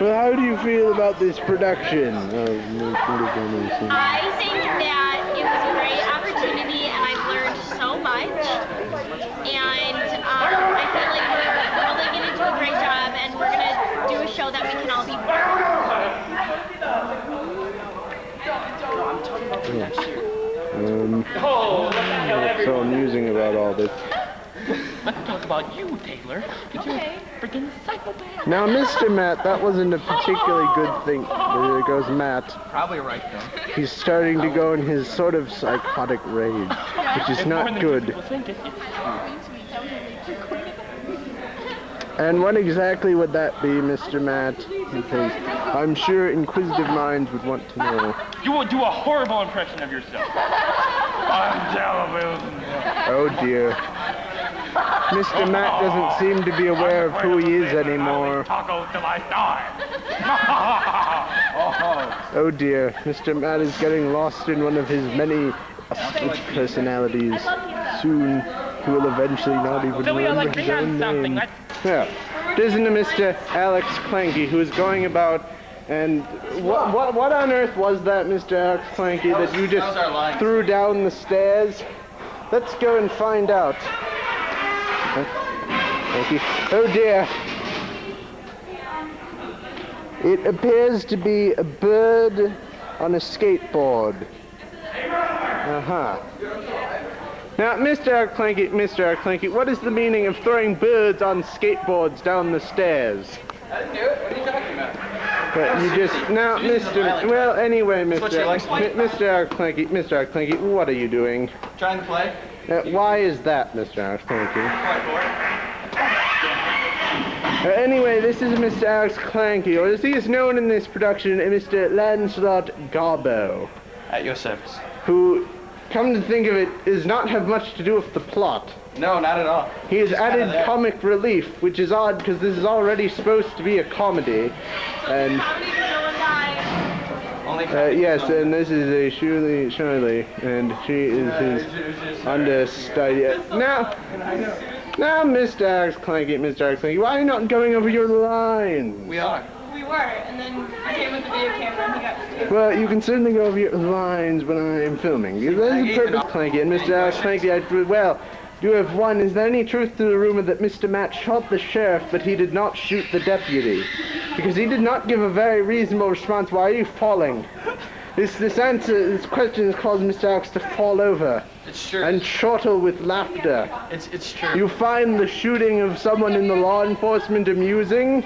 Well, how do you feel about this production? I think that it was a great opportunity, and I've learned so much. And I feel like we're really going to do a great job, and we're going to do a show that we can all be proud of. What's so amusing about all this? Let's talk about you, Taylor. Okay. Freaking psychopath. Now, Mr. Matt, that wasn't a particularly good thing. There goes Matt. Probably right, though. He's starting to go in his sort of psychotic rage, which is not good. And what exactly would that be, Mr. Matt? Because I'm sure inquisitive minds would want to know. You will do a horrible impression of yourself. I'm television. Oh dear. Mr. Matt doesn't seem to be aware of who he is anymore. Tacos till I die. Oh dear. Mr. Matt is getting lost in one of his many personalities. Soon he will eventually not even remember his own name. Yeah. It isn't a Mr. Alex Clanky who is going about. And what on earth was that, Mr. Alex Clanky, that you just threw down the stairs? Let's go and find out. Thank you. Oh dear. It appears to be a bird on a skateboard. Uh-huh. Now, Mr. Clanky, what is the meaning of throwing birds on skateboards down the stairs? I didn't do it. What are you talking about? But you just now, well, anyway, Mr. Clanky, what are you doing? Trying to play. Why is that, Mr. Clanky? Anyway, this is Mr. Alex Clanky, or as he is known in this production, Mr. Lancelot Garbo. At your service. Who, come to think of it, does not have much to do with the plot. No, not at all. He has added comic relief, which is odd because this is already supposed to be a comedy. And yes, and this is a Shirley, and she is his understudy. Now, Mr. Alex Clanky, why are you not going over your lines? We are. We were, and then I came with the video camera and he got stupid. Well, you can certainly go over your lines when I am filming. That is a perfect Clanky, and Mr. Alex Clanky, you have one. Is there any truth to the rumor that Mr. Matt shot the sheriff, but he did not shoot the deputy? Because he did not give a very reasonable response. Why are you falling? This question has caused Mr. Alex to fall over. It's true. And chortle with laughter. It's true. You find the shooting of someone in the law enforcement amusing?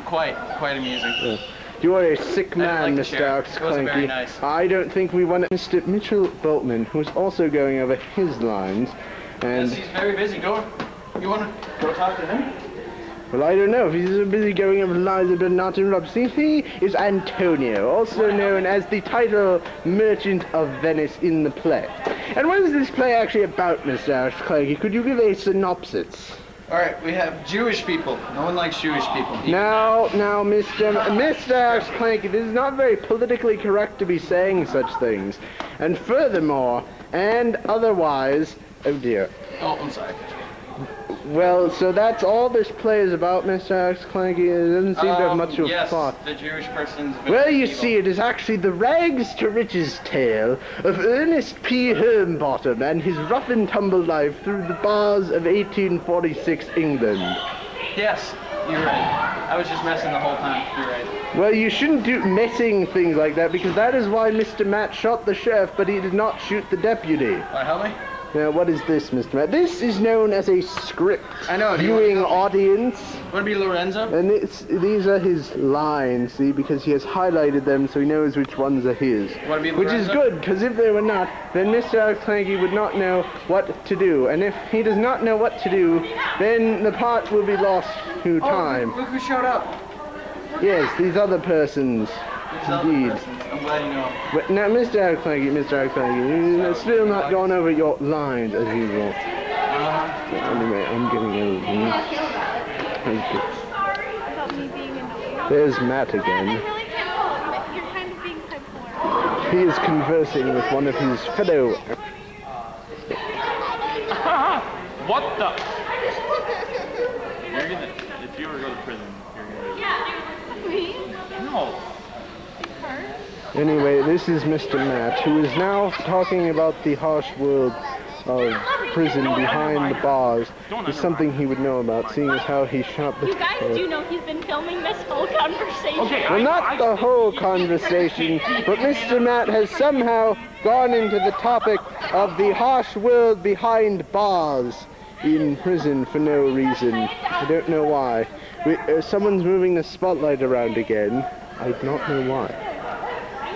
Quite amusing. Yeah. You are a sick man, Mr. Alex Clanky. Very nice. I don't think we want Mr. Mitchell Boltman, who's also going over his lines. And yes, he's very busy. You want to go talk to him? Well, I don't know. If he's so busy going over lines, I better not interrupt. See, he is Antonio, also known as the title Merchant of Venice in the play. And what is this play actually about, Mr. Alex Clanky? Could you give a synopsis? All right, we have Jewish people. No one likes Jewish people. Now, Mr. Alex Clanky, this is not very politically correct to be saying such things. And furthermore, and otherwise, oh dear. Oh, I'm sorry. Well, so that's all this play is about, Mr. Alex Clanky. It doesn't seem to have much of a plot. The Jewish person's... Well, you see, it is actually the rags to riches tale of Ernest P. Hermbottom and his rough and tumble life through the bars of 1846 England. Yes, you're right. I was just messing the whole time. You're right. Well, you shouldn't do messing things like that, because that is why Mr. Matt shot the sheriff, but he did not shoot the deputy. All right, help me. Now, what is this, Mr. Matt? This is known as a script viewing audience. Want to be Lorenzo? And these are his lines, see, because he has highlighted them so he knows which ones are his. Want to be Lorenzo? Which is good, because if they were not, then Mr. Alex Clanky would not know what to do. And if he does not know what to do, then the part will be lost to time. Look who showed up. Yes, these other persons. Indeed. I'm glad you know. But now, Mr. Alex Clanky, you're still not going over your lines as usual. Anyway, I'm getting over. There's Matt again. He is conversing with one of his fellow... What the? You're gonna, if you were to go to prison, you're gonna... Yeah, me? No. Anyway, this is Mr. Matt, who is now talking about the harsh world of prison behind the bars. Is something he would know about, seeing as how he shot the... You guys do know he's been filming this whole conversation. Okay, Well, not the whole conversation, but Mr. Matt has somehow gone into the topic of the harsh world behind bars in prison for no reason. I don't know why. Someone's moving the spotlight around again. I do not know why.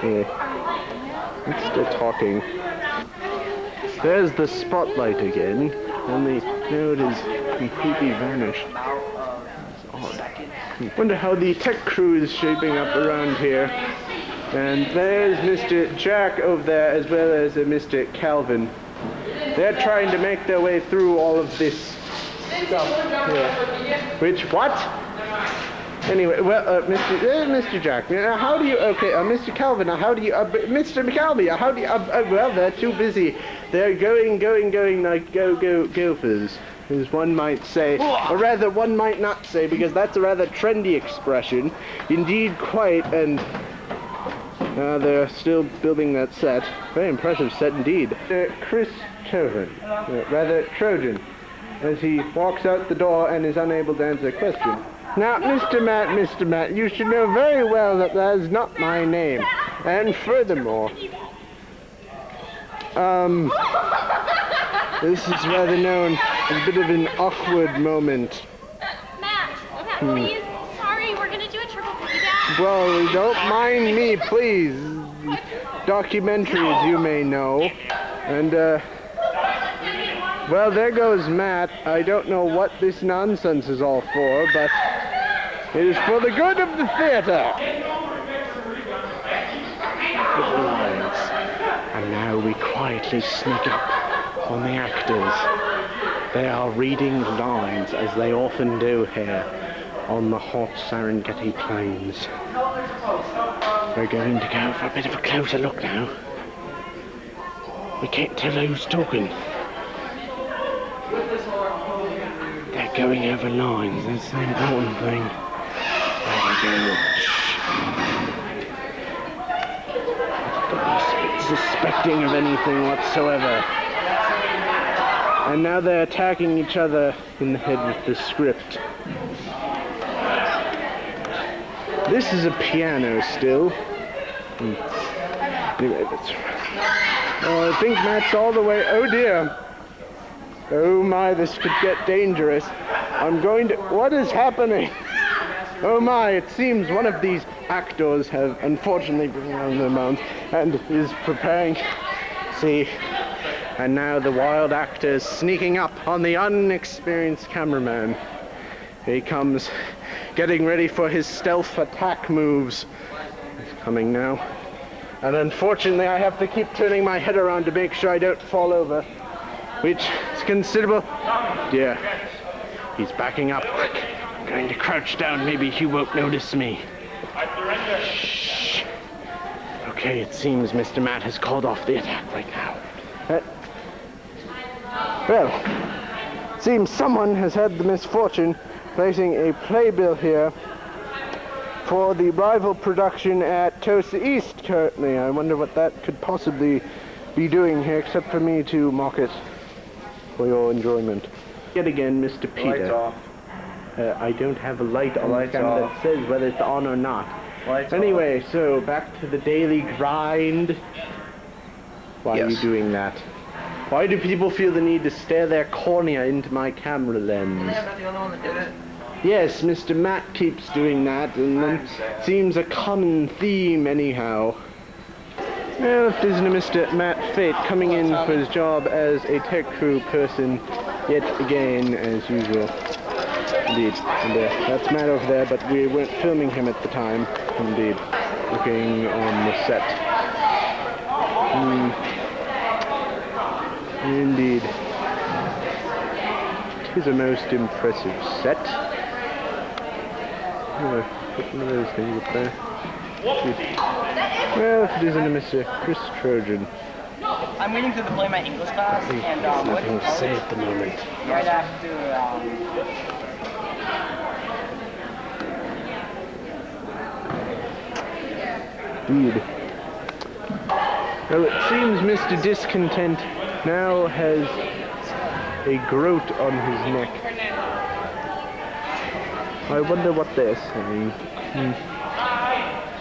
I'm still talking. There's the spotlight again, only now it is completely vanished. It's odd. Wonder how the tech crew is shaping up around here. And there's Mr. Jack over there, as well as Mr. Calvin. They're trying to make their way through all of this stuff here. Which, what? Anyway, well, Mr. Jack, how do you, okay, Mr. Calvin, how do you, Mr. McAlvey, how do you, well, they're too busy. They're going like gophers, as one might say, or rather one might not say, because that's a rather trendy expression. Indeed, quite, and they're still building that set. Very impressive set indeed. Chris Trojan, Trojan, as he walks out the door and is unable to answer a question. Now, Mr. Matt, you should know very well that that is not my name. And furthermore, this is rather known as a bit of an awkward moment. Matt, please, sorry, we're gonna do a triple piggyback. Well, don't mind me, please. Documentary, as you may know. And, well, there goes Matt. I don't know what this nonsense is all for, but it is for the good of the theater. And now we quietly sneak up on the actors. They are reading lines, as they often do here on the hot Serengeti plains. We're going to go for a bit of a closer look now. We can't tell who's talking. They're going over lines, that's the important thing. There we go. Don't be suspecting of anything whatsoever. And now they're attacking each other in the head with the script. This is a piano still. Anyway, that's... Oh, I think Matt's all the way... Oh dear. Oh my, this could get dangerous. I'm going to... What is happening? Oh my, it seems one of these actors have unfortunately been around their mounts and is preparing... See, and now the wild actor is sneaking up on the unexperienced cameraman. He comes, getting ready for his stealth attack moves. He's coming now. And unfortunately, I have to keep turning my head around to make sure I don't fall over, which is considerable. Yeah, he's backing up. I'm going to crouch down. Maybe he won't notice me. Shh. Okay, it seems Mr. Matt has called off the attack right now. Well, it seems someone has had the misfortune placing a playbill here for the rival production at Tosa East currently. I wonder what that could possibly be doing here, except for me to mock it for your enjoyment. Yet again, Mr. Peter. Lights off. I don't have a light on the camera that says whether it's on or not. Lights anyway, off. so back to the daily grind. Why are you doing that? Why do people feel the need to stare their cornea into my camera lens? I'm not the only one that did it. Yes, Mr. Matt keeps doing that, and then seems a common theme anyhow. Well, if isn't a Mr. Matt Fate coming in for his job as a tech crew person yet again, as usual. Indeed. And that's Matt over there, but we weren't filming him at the time. Indeed. Looking on the set. Indeed. It is a most impressive set. Put one of those things up there. Well, if it isn't a Mr. Chris Trojan. I'm waiting to play my English class, and nothing to say at the moment. Yeah, I'd have to. Indeed. Well, it seems Mr. Discontent now has a groat on his neck. I wonder what they're saying.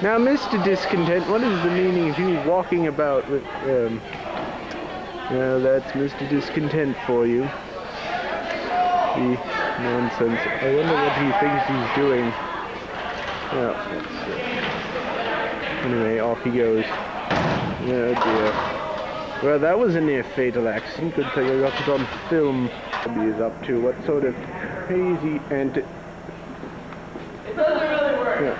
Now, Mr. Discontent, what is the meaning of you walking about with, well, that's Mr. Discontent for you. The nonsense. I wonder what he thinks he's doing. Well, let's see. Anyway, off he goes. Oh dear. Well, that was a near fatal accident. Good thing I got it on film. What he is up to? What sort of crazy antic... It doesn't really work. Yeah.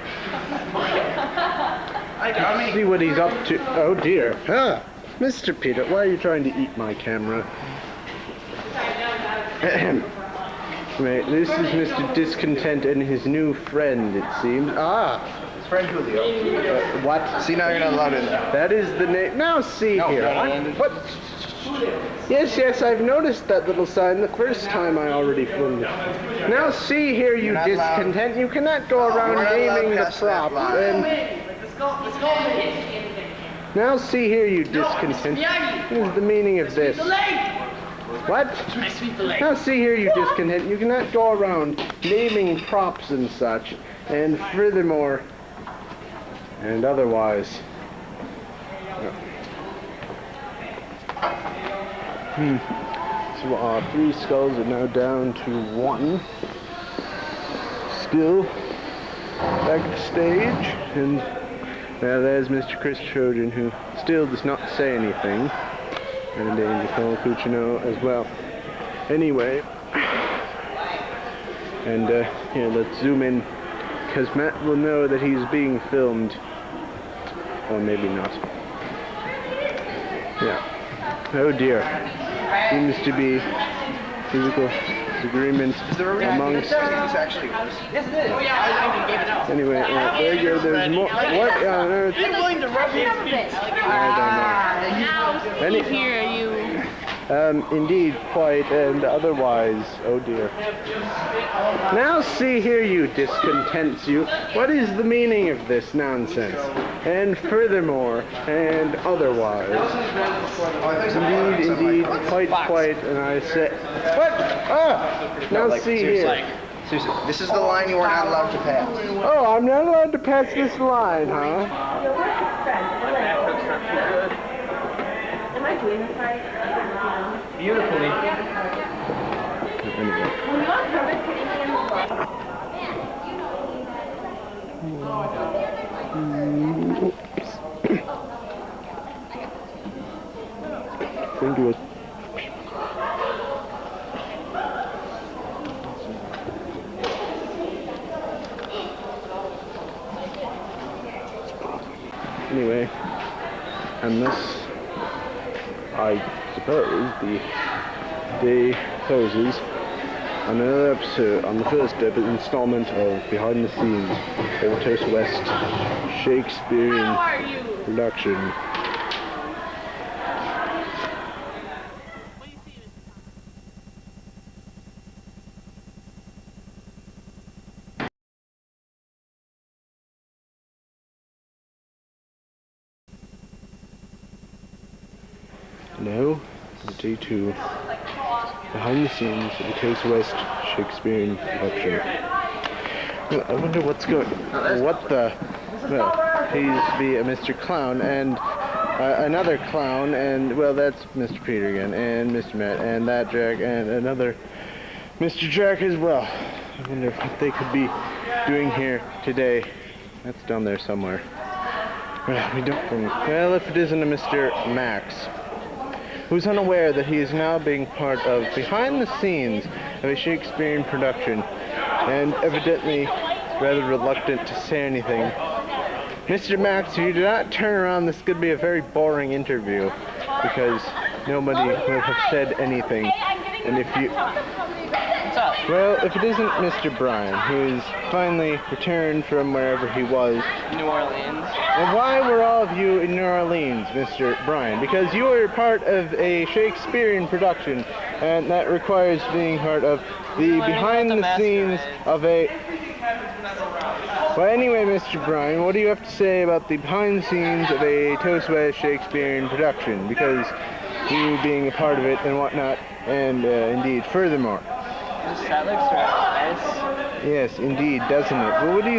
Let's see what he's up to. Oh dear. Ah, Mr. Peter, why are you trying to eat my camera? Wait, this is Mr. Discontent and his new friend, it seems. Ah! His friend Julio. What? See, now you're not allowed in. That is the name. Now see No, here. you're not allowed in. What? Yes, I've noticed that little sign the first time I already filmed it. Now see here, you You're not discontent. allowed. You cannot go around We're not allowed naming the past that prop. line. And now see here, you discontent. What is the meaning of this? What? Now see here, you discontent. You cannot go around naming props and such, and furthermore, and otherwise. So our 3 skulls are now down to 1. Still backstage, and well, there's Mr. Chris Trojan, who still does not say anything, and Nicole Cucino as well. Anyway, and here, let's zoom in, because Matt will know that he's being filmed, or maybe not. Yeah. Oh dear. Seems to be physical disagreement amongst... Actually, Yes, it is. Oh, yeah, I gave it out. Anyway, there you go, there's more... What on earth? You're willing to rub it? I don't know. Now, see here, you... Indeed, quite, and otherwise, oh dear. Now see here, you discontents, you. What is the meaning of this nonsense? And furthermore, and otherwise. Indeed, quite, and I say... What? Ah! Now see here. Seriously, this is the line you are not allowed to pass. Oh, I'm not allowed to pass this line, huh? Am I doing this right? Beautifully. Anyway. Were you on purpose putting me in the box? Oops. Think it was... Anyway, and this, I suppose, the day closes on another episode, on the first installment of Behind the Scenes of the Tosa West Shakespearean production. Now, day 2, behind the scenes of the Tosa West Shakespearean production. Well, I wonder what's going... What the... Well, he used to be a Mr. Clown, and another clown, and, well, that's Mr. Peter again, and Mr. Matt, and that Jack, and another Mr. Jack as well. I wonder what they could be doing here today. That's down there somewhere. Well, we don't... Well, if it isn't a Mr. Max, who's unaware that he is now being part of behind the scenes of a Shakespearean production, and evidently rather reluctant to say anything. Mr. Max, if you do not turn around, this could be a very boring interview, because nobody will have said anything. And if you... Well, if it isn't Mr. Brian, who is finally returned from wherever he was. New Orleans. And why were all of you in New Orleans, Mr. Brian? Because you are part of a Shakespearean production, and that requires being part of the behind the scenes of a... Well, anyway, Mr. Bryan, what do you have to say about the behind the scenes of a Tosa West Shakespearean production? Because you being a part of it and whatnot, and indeed, furthermore. That looks right. Nice. Yes, indeed, doesn't it? Well, what do you